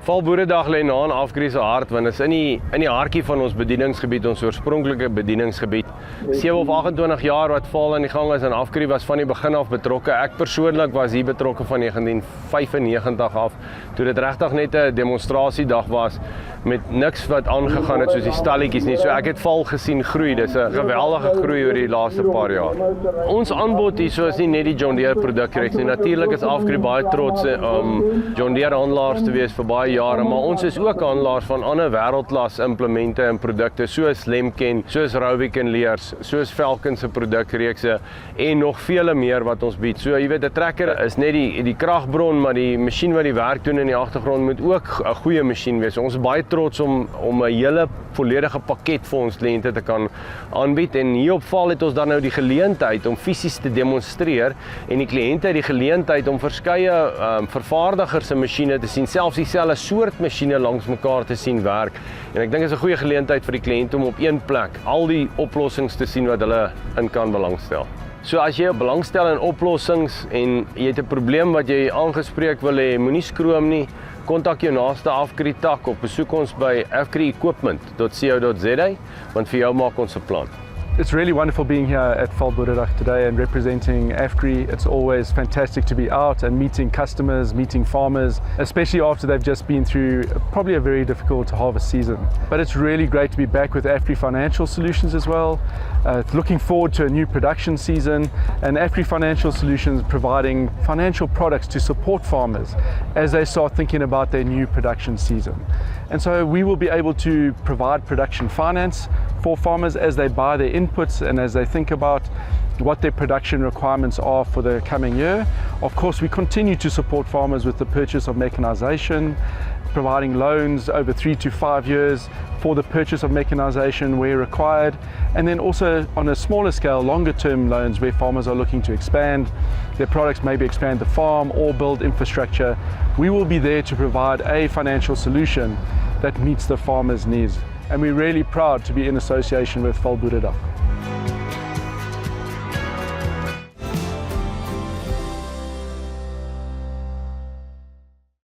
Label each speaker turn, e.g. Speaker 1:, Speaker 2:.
Speaker 1: Val Boeredag lê na 'n afgriese hart want dit is in die hartjie van ons bedieningsgebied, ons oorspronklike bedieningsgebied. 7 of 28 jaar wat Val aan die gang is en Afgrie was van die begin af betrokke. Ek persoonlik was hier betrokke van 1995 af, toe dit regtig net 'n demonstrasiedag was met niks wat aangegaan het soos die stalletjies nie. So ek het Val gesien groei. Dis 'n geweldige groei oor die laaste paar jaar. Ons aanbod hierso is nie net die John Deere produkreeks nie. Natuurlik is Afgrie baie trots om John Deere handelaars te wees vir baie jare, maar ons is ook handelaars van ander wêreldklas implemente en produkte soos Lemken, soos Rauwik en Leers, soos Falcon se produkreekse en nog vele meer wat ons bied. So jy weet, 'n trekker is net die kragbron, maar die masjien wat die werk doen in die agtergrond moet ook 'n goeie masjien wees. Ons is baie trots om 'n hele volledige pakket vir ons kliënte te kan aanbied, en hier op Val het ons dan nou die geleentheid om fisies te demonstreer en die kliënte het die geleentheid om verskeie vervaardigers se masjiene te sien, selfs dieselfde soort masjiene langs mekaar te sien werk. En ek dink dit is 'n goeie geleentheid vir die kliënt om op een plek al die oplossings te sien wat hulle in kan belangstel. So as jy belangstel in oplossings en jy het 'n probleem wat jy aangespreek wil hê, moenie skroom nie. Kontak jou naaste Afgrie tak of besoek ons by afgrieequipment.co.za, want vir jou maak ons 'n plan.
Speaker 2: It's really wonderful being here at Val Boeredag today and representing Afgrie. It's always fantastic to be out and meeting customers, meeting farmers, especially after they've just been through probably a very difficult harvest season. But it's really great to be back with Afgrie Financial Solutions as well. Looking forward to a new production season, and Afgrie Financial Solutions providing financial products to support farmers as they start thinking about their new production season. And so we will be able to provide production finance for farmers as they buy their inputs and as they think about what their production requirements are for the coming year. Of course, we continue to support farmers with the purchase of mechanization, providing loans over 3 to 5 years for the purchase of mechanization where required, and then also on a smaller scale, longer term loans where farmers are looking to expand their products, maybe expand the farm or build infrastructure. We will be there to provide a financial solution that meets the farmer's needs. And we're really proud to be in association with Val Boeredag.